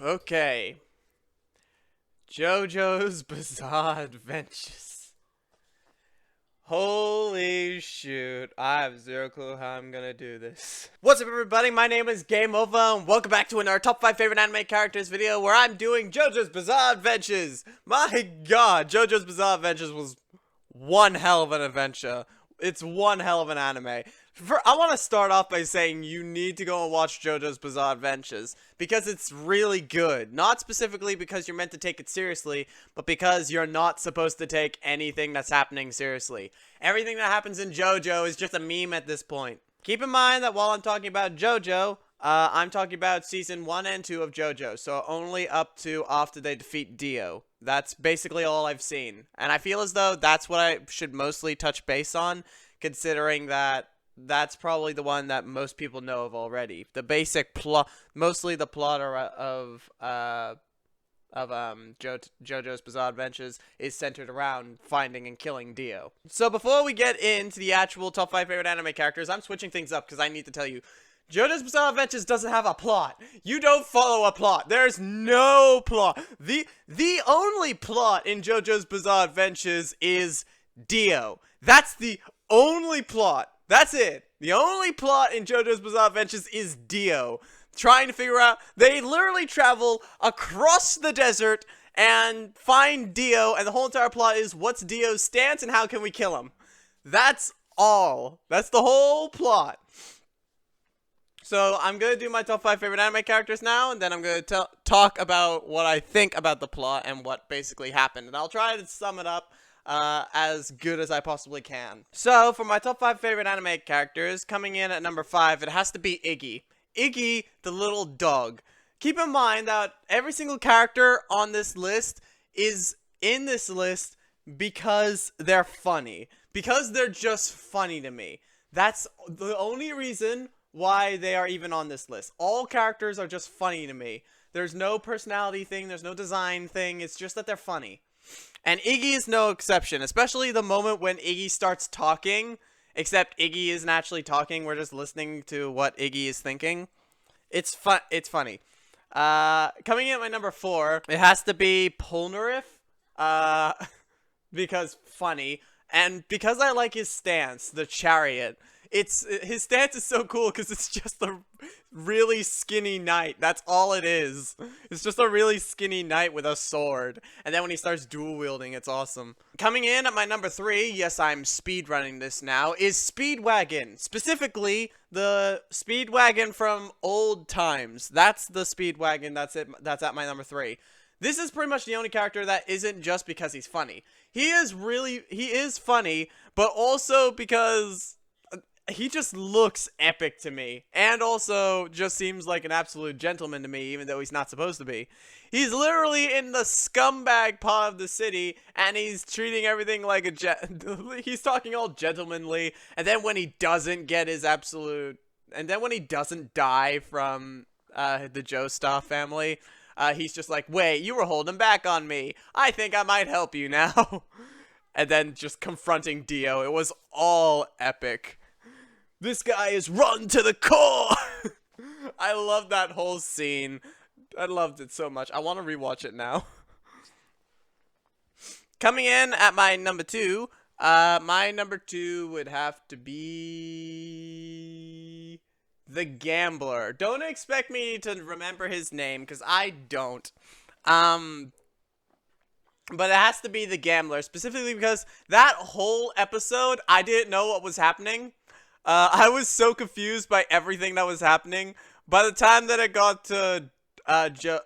Okay. JoJo's Bizarre Adventures. Holy shoot. I have zero clue how I'm gonna do this. What's up, everybody? My name is Game Over, and welcome back to another top 5 favorite anime characters video where I'm doing JoJo's Bizarre Adventures. My god, JoJo's Bizarre Adventures was one hell of an adventure. It's one hell of an anime. I want to start off by saying you need to go and watch JoJo's Bizarre Adventures because it's really good. Not specifically because you're meant to take it seriously, but because you're not supposed to take anything that's happening seriously. Everything that happens in JoJo is just a meme at this point. Keep in mind that while I'm talking about JoJo, I'm talking about season 1 and 2 of JoJo, so only up to after they defeat Dio. That's basically all I've seen. And I feel as though that's what I should mostly touch base on, considering that that's probably the one that most people know of already. The basic plot, mostly the plot of JoJo's Bizarre Adventures is centered around finding and killing Dio. So before we get into the actual top 5 favorite anime characters, I'm switching things up because I need to tell you, JoJo's Bizarre Adventures doesn't have a plot. You don't follow a plot. There's no plot. The only plot in JoJo's Bizarre Adventures is Dio. That's the only plot. That's it. The only plot in JoJo's Bizarre Adventures is Dio. Trying to figure out, they literally travel across the desert and find Dio, and the whole entire plot is what's Dio's stance and how can we kill him. That's all. That's the whole plot. So I'm going to do my top 5 favorite anime characters now, and then I'm going to talk about what I think about the plot and what basically happened. And I'll try to sum it up as good as I possibly can. So, for my top 5 favorite anime characters, coming in at number 5, it has to be Iggy. Iggy, the little dog. Keep in mind that every single character on this list is in this list because they're funny. Because they're just funny to me. That's the only reason why they are even on this list. All characters are just funny to me. There's no personality thing, there's no design thing, it's just that they're funny. And Iggy is no exception, especially the moment when Iggy starts talking, except Iggy isn't actually talking, we're just listening to what Iggy is thinking. It's funny. Coming in at my number 4, it has to be Polnareff, because funny, and because I like his stance, the chariot. His stance is so cool because it's just a really skinny knight. That's all it is. It's just a really skinny knight with a sword. And then when he starts dual wielding, it's awesome. Coming in at my number 3, yes, I'm speedrunning this now, is Speedwagon. Specifically, the Speedwagon from old times. That's the Speedwagon. That's at my number 3. This is pretty much the only character that isn't just because he's funny. He is funny, but also because he just looks epic to me, and also just seems like an absolute gentleman to me, even though he's not supposed to be. He's literally in the scumbag part of the city, and he's treating everything like he's talking all gentlemanly, and then when he doesn't get his and then when he doesn't die from the Joestar family, he's just like, wait, you were holding back on me. I think I might help you now. And then just confronting Dio. It was all epic. This guy is run to the core! I love that whole scene. I loved it so much. I want to rewatch it now. Coming in at my number 2, my number 2 would have to be the Gambler. Don't expect me to remember his name, because I don't. But it has to be the Gambler, specifically because that whole episode, I didn't know what was happening. I was so confused by everything that was happening. By the time that it got to Jotaro,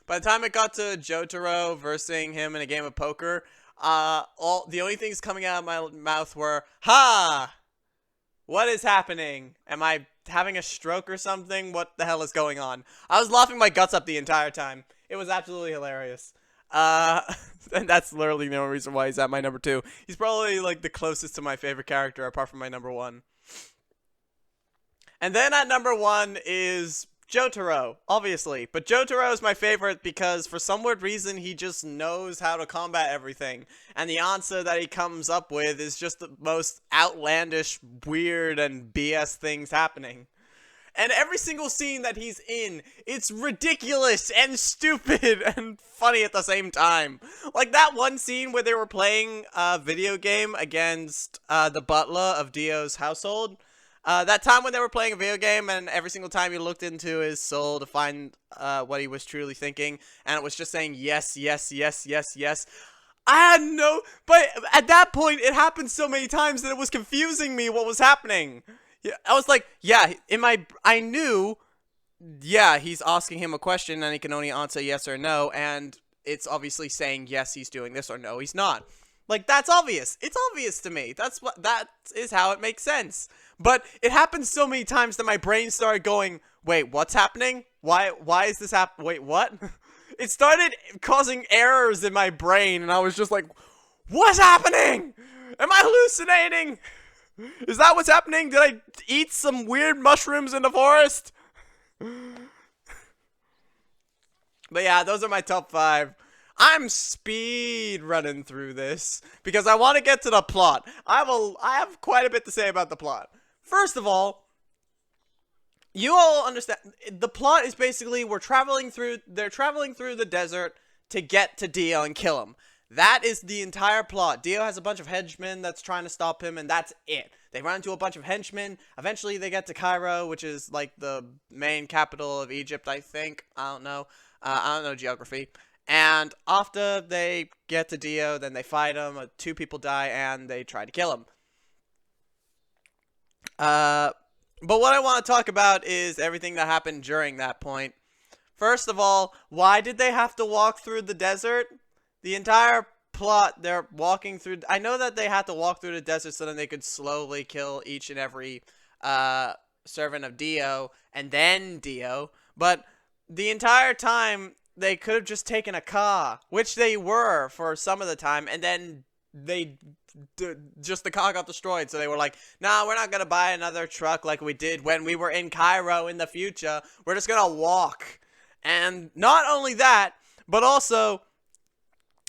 by the time it got to Jotaro versing him in a game of poker, the only things coming out of my mouth were, "Ha! What is happening? Am I having a stroke or something? What the hell is going on?" I was laughing my guts up the entire time. It was absolutely hilarious. And that's literally the only reason why he's at my number 2. He's probably, like, the closest to my favorite character, apart from my number 1. And then at number 1 is Jotaro, obviously. But Jotaro is my favorite because, for some weird reason, he just knows how to combat everything. And the answer that he comes up with is just the most outlandish, weird, and BS things happening. And every single scene that he's in, it's ridiculous and stupid and funny at the same time. Like that one scene where they were playing a video game against the butler of Dio's household. That time when they were playing a video game and every single time you looked into his soul to find what he was truly thinking, and it was just saying yes, yes, yes, yes, yes. I had no, but at that point it happened so many times that it was confusing me what was happening. Yeah, I was like, yeah, I knew, yeah, he's asking him a question and he can only answer yes or no, and it's obviously saying yes, he's doing this, or no, he's not. Like, that's obvious. It's obvious to me. That is how it makes sense. But it happened so many times that my brain started going, wait, what's happening? Why is this happening? Wait, what? It started causing errors in my brain, and I was just like, what's happening? Am I hallucinating? Is that what's happening? Did I eat some weird mushrooms in the forest? But yeah, those are my top 5. I'm speed running through this because I want to get to the plot. I have quite a bit to say about the plot. First of all, you all understand the plot is basically they're traveling through the desert to get to Dio and kill him. That is the entire plot. Dio has a bunch of henchmen that's trying to stop him, and that's it. They run into a bunch of henchmen. Eventually, they get to Cairo, which is like the main capital of Egypt, I think. I don't know. I don't know geography. And after they get to Dio, then they fight him. 2 people die, and they try to kill him. But what I want to talk about is everything that happened during that point. First of all, why did they have to walk through the desert? The entire plot, they're walking through... I know that they had to walk through the desert so then they could slowly kill each and every servant of Dio, and then Dio. But the entire time, they could have just taken a car, which they were for some of the time, and then the car got destroyed, so they were like, nah, we're not gonna buy another truck like we did when we were in Cairo in the future. We're just gonna walk. And not only that, but also...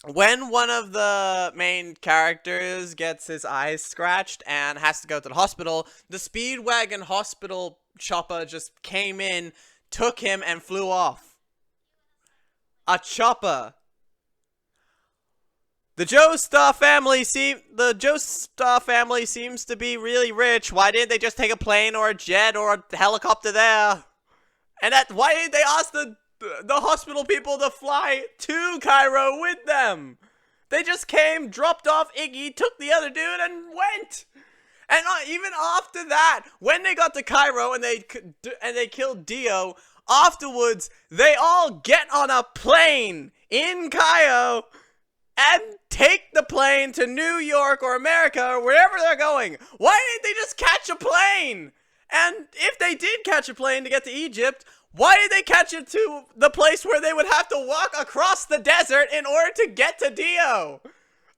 when one of the main characters gets his eyes scratched and has to go to the hospital, the Speedwagon hospital chopper just came in, took him, and flew off. A chopper. The Joestar family seems to be really rich. Why didn't they just take a plane or a jet or a helicopter there? And why didn't they ask the hospital people to fly to Cairo with them? They just came, dropped off Iggy, took the other dude, and went. And even after that, when they got to Cairo and they killed Dio, afterwards they all get on a plane in Cairo and take the plane to New York or America or wherever they're going. Why didn't they just catch a plane? And if they did catch a plane to get to Egypt, why did they catch it to the place where they would have to walk across the desert in order to get to Dio?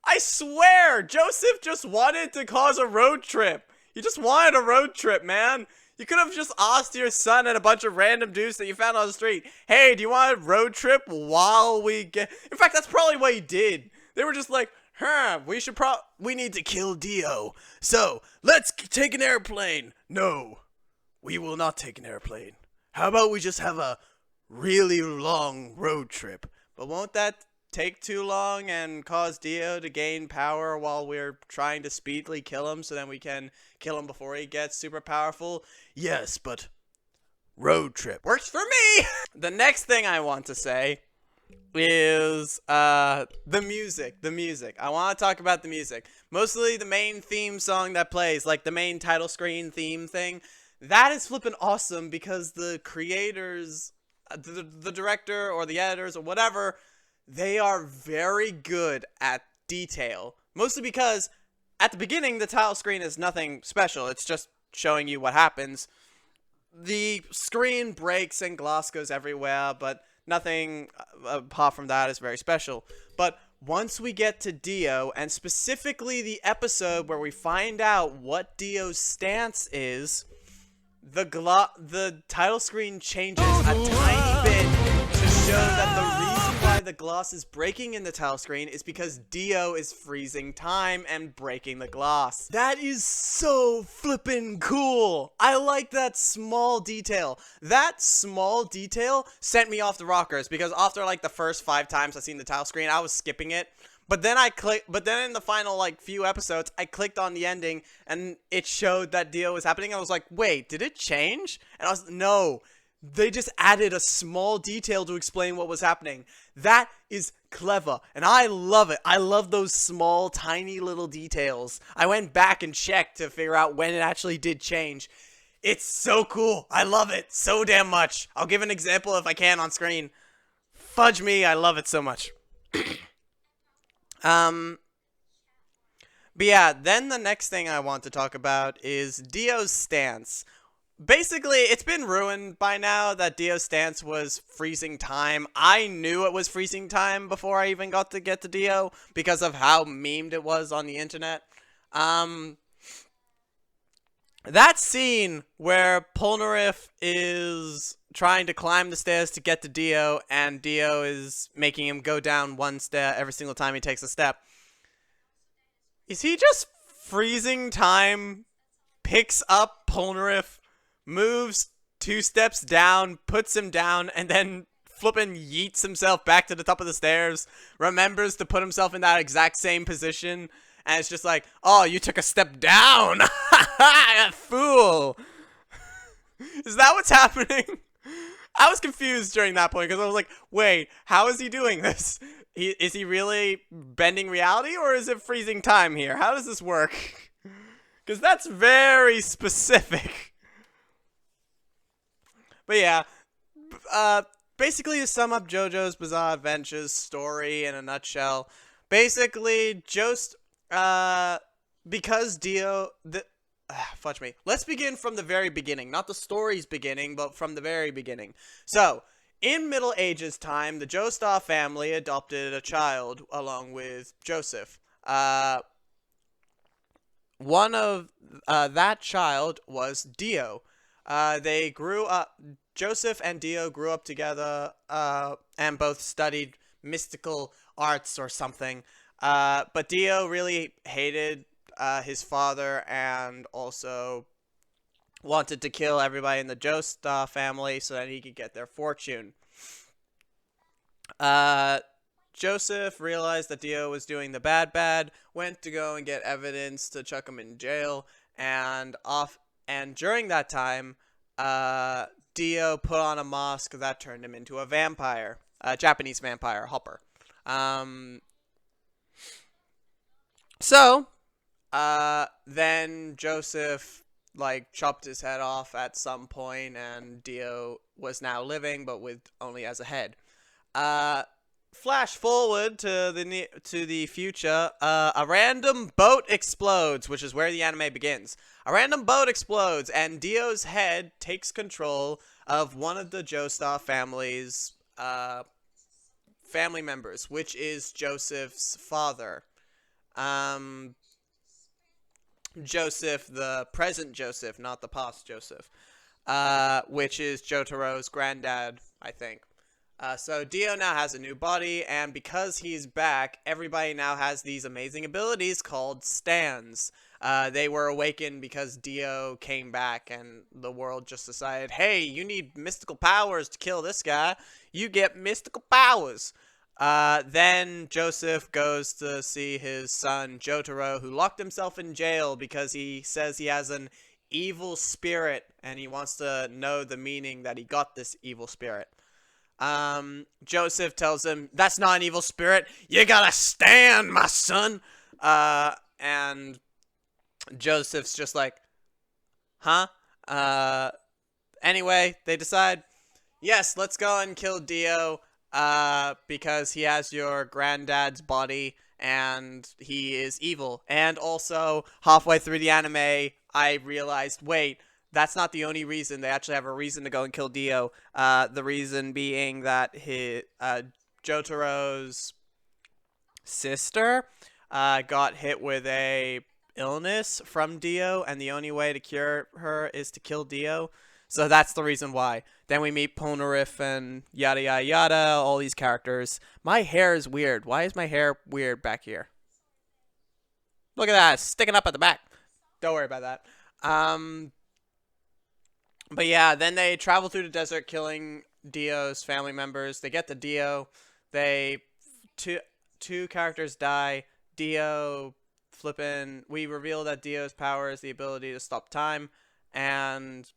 I swear, Joseph just wanted to cause a road trip. He just wanted a road trip, man. You could have just asked your son and a bunch of random dudes that you found on the street, hey, do you want a road trip while we get... In fact, that's probably what he did. They were just like, we need to kill Dio. So, let's take an airplane. No, we will not take an airplane. How about we just have a really long road trip? But won't that take too long and cause Dio to gain power while we're trying to speedily kill him so then we can kill him before he gets super powerful? Yes, but road trip works for me! The next thing I want to say is the music. I want to talk about the music. Mostly the main theme song that plays, like the main title screen theme thing. That is flippin' awesome because the creators, the director or the editors or whatever, they are very good at detail. Mostly because at the beginning, the title screen is nothing special. It's just showing you what happens. The screen breaks and glass goes everywhere, but nothing apart from that is very special. But once we get to Dio, and specifically the episode where we find out what Dio's stance is, the title screen changes a tiny bit to show that the reason why the glass is breaking in the title screen is because Dio is freezing time and breaking the glass. That is so flippin' cool. I like that small detail. That small detail sent me off the rockers because after like the first 5 times I seen the title screen, I was skipping it. But then in the final like few episodes, I clicked on the ending and it showed that Dio was happening. I was like, wait, did it change? And I was, no, they just added a small detail to explain what was happening. That is clever, and I love it. I love those small, tiny little details. I went back and checked to figure out when it actually did change. It's so cool. I love it so damn much. I'll give an example if I can on screen. Fudge me, I love it so much. But yeah, then the next thing I want to talk about is Dio's stance. Basically, it's been ruined by now that Dio's stance was freezing time. I knew it was freezing time before I even got to get to Dio because of how memed it was on the internet. That scene where Polnareff is trying to climb the stairs to get to Dio, and Dio is making him go down one stair every single time he takes a step. Is he just freezing time, picks up Polnareff, moves 2 steps down, puts him down, and then flippin' yeets himself back to the top of the stairs, remembers to put himself in that exact same position, and it's just like, oh, you took a step down! Fool! Is that what's happening? I was confused during that point, because I was like, wait, how is he doing this? Is he really bending reality, or is it freezing time here? How does this work? Because that's very specific. But yeah, basically to sum up JoJo's Bizarre Adventures story in a nutshell, basically just, because Dio, fudge me. Let's begin from the very beginning, not the story's beginning, but from the very beginning. So, in Middle Ages time, the Joestar family adopted a child along with Joseph. One of that child was Dio. They grew up, Joseph and Dio grew up together, and both studied mystical arts or something. But Dio really hated his father and also wanted to kill everybody in the Joestar family so that he could get their fortune. Joseph realized that Dio was doing the bad, went to go and get evidence to chuck him in jail, and during that time, Dio put on a mask that turned him into a vampire, a Japanese vampire, Hopper. Then Joseph, like, chopped his head off at some point, and Dio was now living, but with only as a head. Flash forward to the future, a random boat explodes, which is where the anime begins. A random boat explodes, and Dio's head takes control of one of the Joestar family's family members, which is Joseph's father. Joseph, the present Joseph, not the past Joseph, which is Jotaro's granddad, I think. So Dio now has a new body, and because he's back, everybody now has these amazing abilities called stands. They were awakened because Dio came back, and the world just decided, hey, you need mystical powers to kill this guy. You get mystical powers. Then Joseph goes to see his son, Jotaro, who locked himself in jail because he says he has an evil spirit, and he wants to know the meaning that he got this evil spirit. Joseph tells him, that's not an evil spirit, you gotta stand, my son. And Joseph's just like, huh? Anyway, they decide, yes, let's go and kill Dio, because he has your granddad's body, and he is evil. And also, halfway through the anime, I realized, wait, that's not the only reason. They actually have a reason to go and kill Dio. The reason being that Jotaro's sister got hit with a illness from Dio, and the only way to cure her is to kill Dio. So that's the reason why. Then we meet Polnareff and yada yada yada, all these characters. My hair is weird. Why is my hair weird back here? Look at that, it's sticking up at the back. Don't worry about that. But yeah, then they travel through the desert killing Dio's family members. They get to Dio. They two characters die. Dio flippin'. We reveal that Dio's power is the ability to stop time, and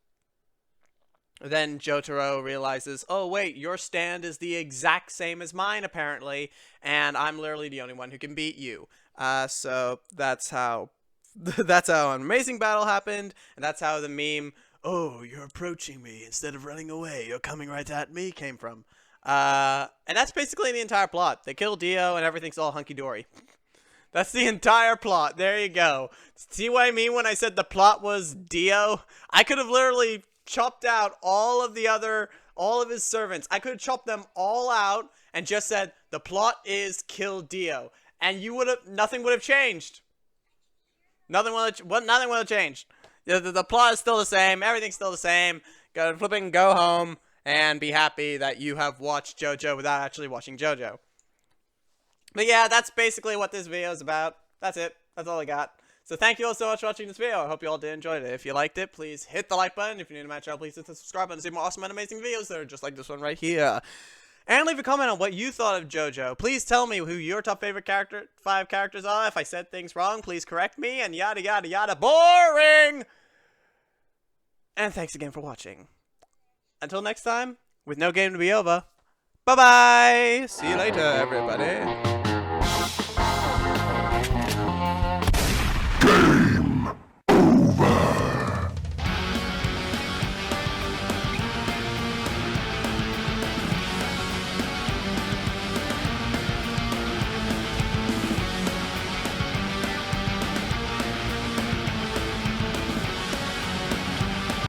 then Jotaro realizes, oh wait, your stand is the exact same as mine apparently, and I'm literally the only one who can beat you. So that's how that's how an amazing battle happened, and that's how the meme, oh, you're approaching me instead of running away, you're coming right at me, came from. And that's basically the entire plot. They kill Dio and everything's all hunky-dory. That's the entire plot. There you go. See what I mean when I said the plot was Dio? I could have literally chopped out all of his servants. I could have chopped them all out and just said, the plot is kill Dio. And nothing would have changed. Nothing would have changed. The plot is still the same. Everything's still the same. Go flipping go home and be happy that you have watched JoJo without actually watching JoJo. But yeah, that's basically what this video is about. That's it. That's all I got. So thank you all so much for watching this video. I hope you all did enjoy it. If you liked it, please hit the like button. If you're new to my channel, please hit the subscribe button to see more awesome and amazing videos that are just like this one right here. And leave a comment on what you thought of JoJo. Please tell me who your top favorite 5 characters are. If I said things wrong, please correct me. And yada yada yada. Boring! And thanks again for watching. Until next time, with no game to be over. Bye-bye! See you later, everybody.